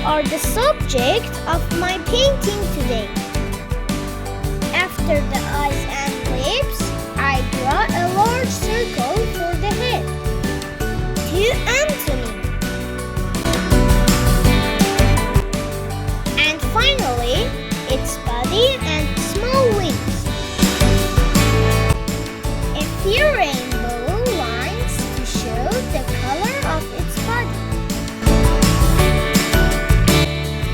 are the subject of my painting today. After the eyes and lips, I draw a large circle for the head. To Anthony. And finally, its body and small wings. A few rainbow lines to show the color of its body.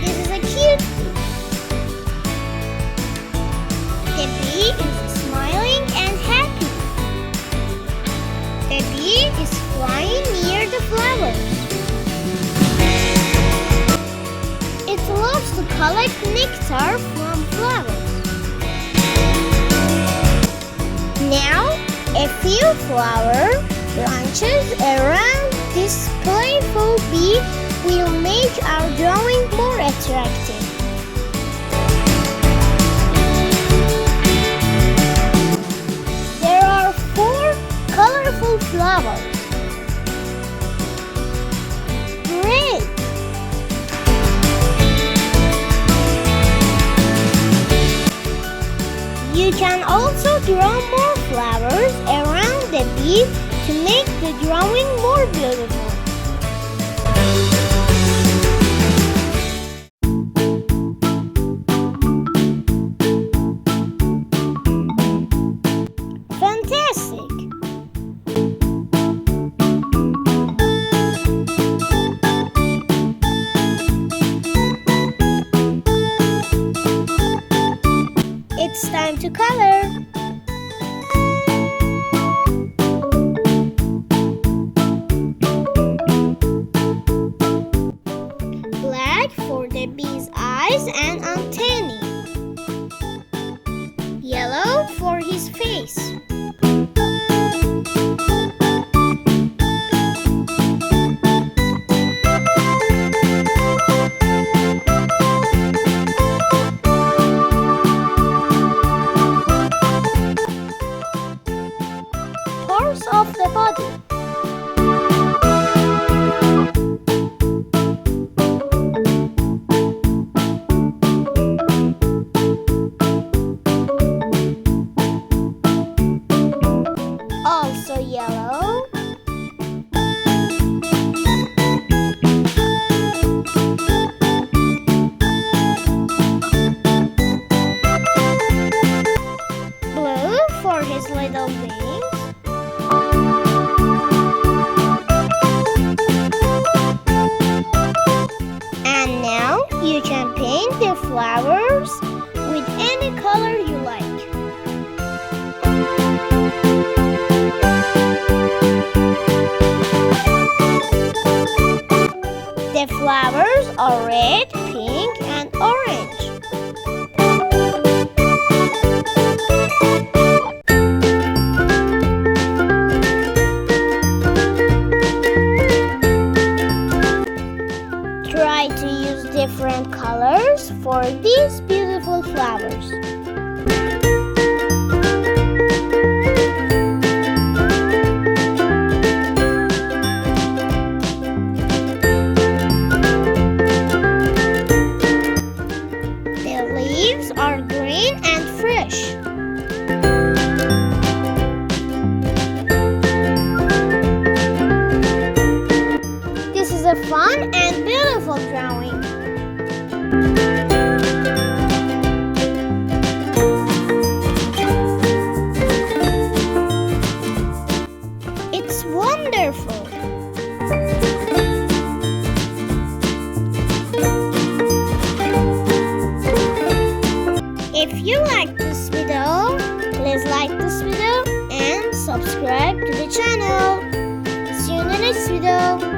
This is a cute bee. The bee is smiling and happy. The bee is flying near the flowers. It loves to collect nectar from flowers. Now, a few flower branches around this playful bee will make our drawing more attractive. There are 4 colorful flowers. Great! You can also draw more flowers around the bee to make the drawing more beautiful. Fantastic! It's time to color. Black for the bee's eyes and antennae. Yellow for his face. Parts of the body. Also yellow. Blue for his little wings. And now you can paint the flowers with any color you like. The flowers are red, pink, and orange. Try to use different colors for these beautiful flowers. The leaves are green and fresh. This is a fun and beautiful drawing. It's wonderful. If you like this video, please like this video and subscribe to the channel. See you in the next video.